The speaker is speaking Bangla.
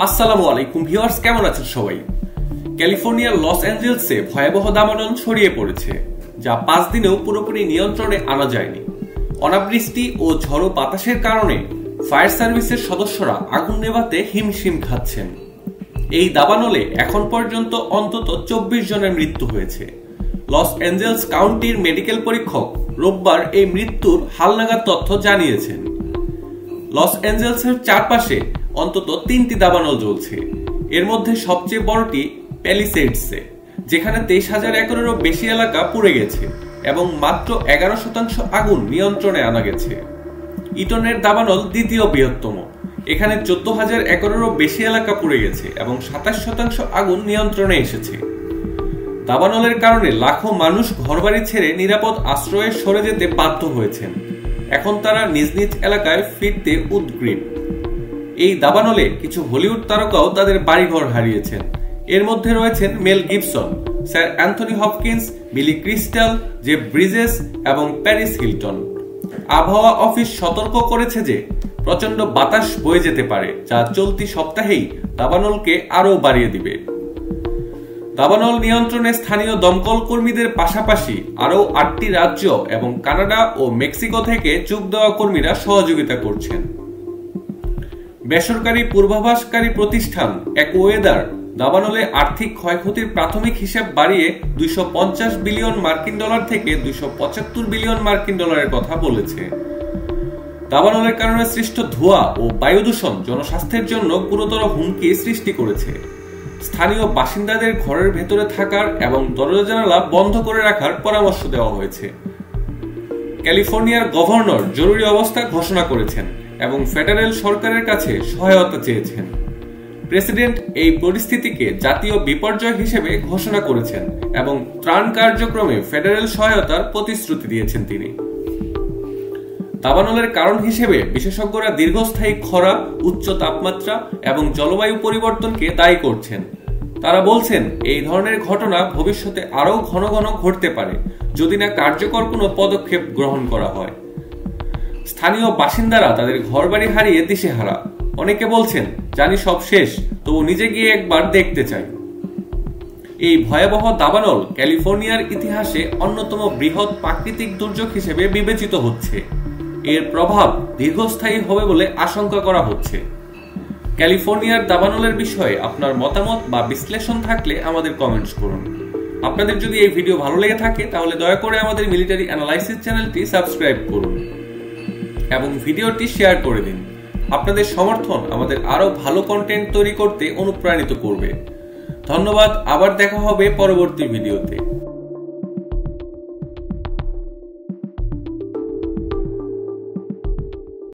আসসালামু আলাইকুম ভিউয়ার্স, কেমন আছেন সবাই? ক্যালিফোর্নিয়ার লস অ্যাঞ্জেলসে ভয়াবহ দাবানল ছড়িয়ে পড়েছে, যা 5 দিনেও পুরোপুরি নিয়ন্ত্রণে আনা যায়নি। অনাবৃষ্টি ও ঝড়ো বাতাসের কারণে ফায়ার সার্ভিসের সদস্যরা আগুন নেভাতে হিমশিম খাচ্ছেন। এই দাবানলে এখন পর্যন্ত অন্তত 24 জনের মৃত্যু হয়েছে। লস অ্যাঞ্জেলস কাউন্টির মেডিকেল পরীক্ষক রোববার এই মৃত্যুর হালনাগাদ তথ্য জানিয়েছেন। লস অ্যাঞ্জেলসের চারপাশে অন্তত 3টি দাবানল জ্বলছে। এর মধ্যে সবচেয়ে বড়টি প্যালিসেডসে, যেখানে 23,000 একরেরও বেশি এলাকা পুড়ে গেছে এবং মাত্র 11% আগুন নিয়ন্ত্রণে আনা গেছে। ইটনের দাবানল দ্বিতীয় বৃহত্তম। এখানে 14,000 একরেরও বেশি এলাকা পুড়ে গেছে এবং 27% আগুন নিয়ন্ত্রণে এসেছে। দাবানলের কারণে লাখো মানুষ ঘরবাড়ি ছেড়ে নিরাপদ আশ্রয়ে সরে যেতে বাধ্য হয়েছেন। এখন তারা নিজ নিজ এলাকায় ফিরতে উদ্গ্রীব। এই দাবানলে কিছু হলিউড তারকাও তাদের বাড়িঘর হারিয়েছেন। এর মধ্যে রয়েছেন Mel Gibson, sir Anthony Hopkins, বিলি ক্রিস্টাল, জেফ ব্রিজেস এবং প্যারিস হিলটন। আবহাওয়া অফিস সতর্ক করেছে যে প্রচন্ড বাতাস বয়ে যেতে পারে, যা চলতি সপ্তাহেই দাবানলকে আরও বাড়িয়ে দিবে। দাবানল নিয়ন্ত্রণে স্থানীয় দমকল কর্মীদের পাশাপাশি আরও 8টি রাজ্য এবং কানাডা ও মেক্সিকো থেকে যোগ দেওয়া কর্মীরা সহযোগিতা করছেন। বেসরকারি পূর্বাভাসকারী প্রতিষ্ঠান অ্যাকোয়েদার দাবানলে আর্থিক ক্ষয়ক্ষতির প্রাথমিক হিসাব বাড়িয়ে $250 বিলিয়ন থেকে $275 বিলিয়ন কথা বলেছে। দাবানলের কারণে সৃষ্ট ধোঁয়া ও বায়ু দূষণ জনস্বাস্থ্যের জন্য গুরুতর হুমকি সৃষ্টি করেছে। স্থানীয় বাসিন্দাদের ঘরের ভেতরে থাকার এবং দরজা জানালা বন্ধ করে রাখার পরামর্শ দেওয়া হয়েছে। ক্যালিফোর্নিয়ার গভর্নর জরুরি অবস্থা ঘোষণা করেছেন এবং ফেডারেল সরকারের কাছে সহায়তা চেয়েছেন। প্রেসিডেন্ট এই পরিস্থিতিকে জাতীয় বিপর্যয় হিসেবে ঘোষণা করেছেন এবং ত্রাণ কার্যক্রমে ফেডারেল সহায়তার প্রতিশ্রুতি দিয়েছেন তিনি। দাবানলের কারণ হিসেবে বিশেষজ্ঞরা দীর্ঘস্থায়ী খরা, উচ্চ তাপমাত্রা এবং জলবায়ু পরিবর্তনকে দায়ী করছেন। তারা বলছেন এই ধরনের ঘটনা ভবিষ্যতে আরও ঘন ঘন ঘটতে পারে যদি না কার্যকর কোনো পদক্ষেপ গ্রহণ করা হয়। স্থানীয় বাসিন্দারা তাদের ঘরবাড়ি হারিয়ে দিশেহারা। অনেকে বলছেন, জানি সব শেষ, তবু নিজে গিয়ে একবার দেখতে চাই। এই ভয়াবহ দাবানল ক্যালিফোর্নিয়ার ইতিহাসে অন্যতম বৃহৎ প্রাকৃতিক দুর্যোগ হিসেবে বিবেচিত হচ্ছে। এর প্রভাব দীর্ঘস্থায়ী হবে বলে আশঙ্কা করা হচ্ছে। ক্যালিফোর্নিয়ার দাবানলের বিষয়ে আপনার মতামত বা বিশ্লেষণ থাকলে আমাদের কমেন্টস করুন। আপনাদের যদি এই ভিডিও ভালো লেগে থাকে তাহলে দয়া করে আমাদের মিলিটারি অ্যানালাইসিস চ্যানেলটি সাবস্ক্রাইব করুন এবং ভিডিওটি শেয়ার করে দিন। আপনাদের সমর্থন আমাদের আরো ভালো কন্টেন্ট তৈরি করতে অনুপ্রাণিত করবে। ধন্যবাদ। আবার দেখা হবে পরবর্তী ভিডিওতে।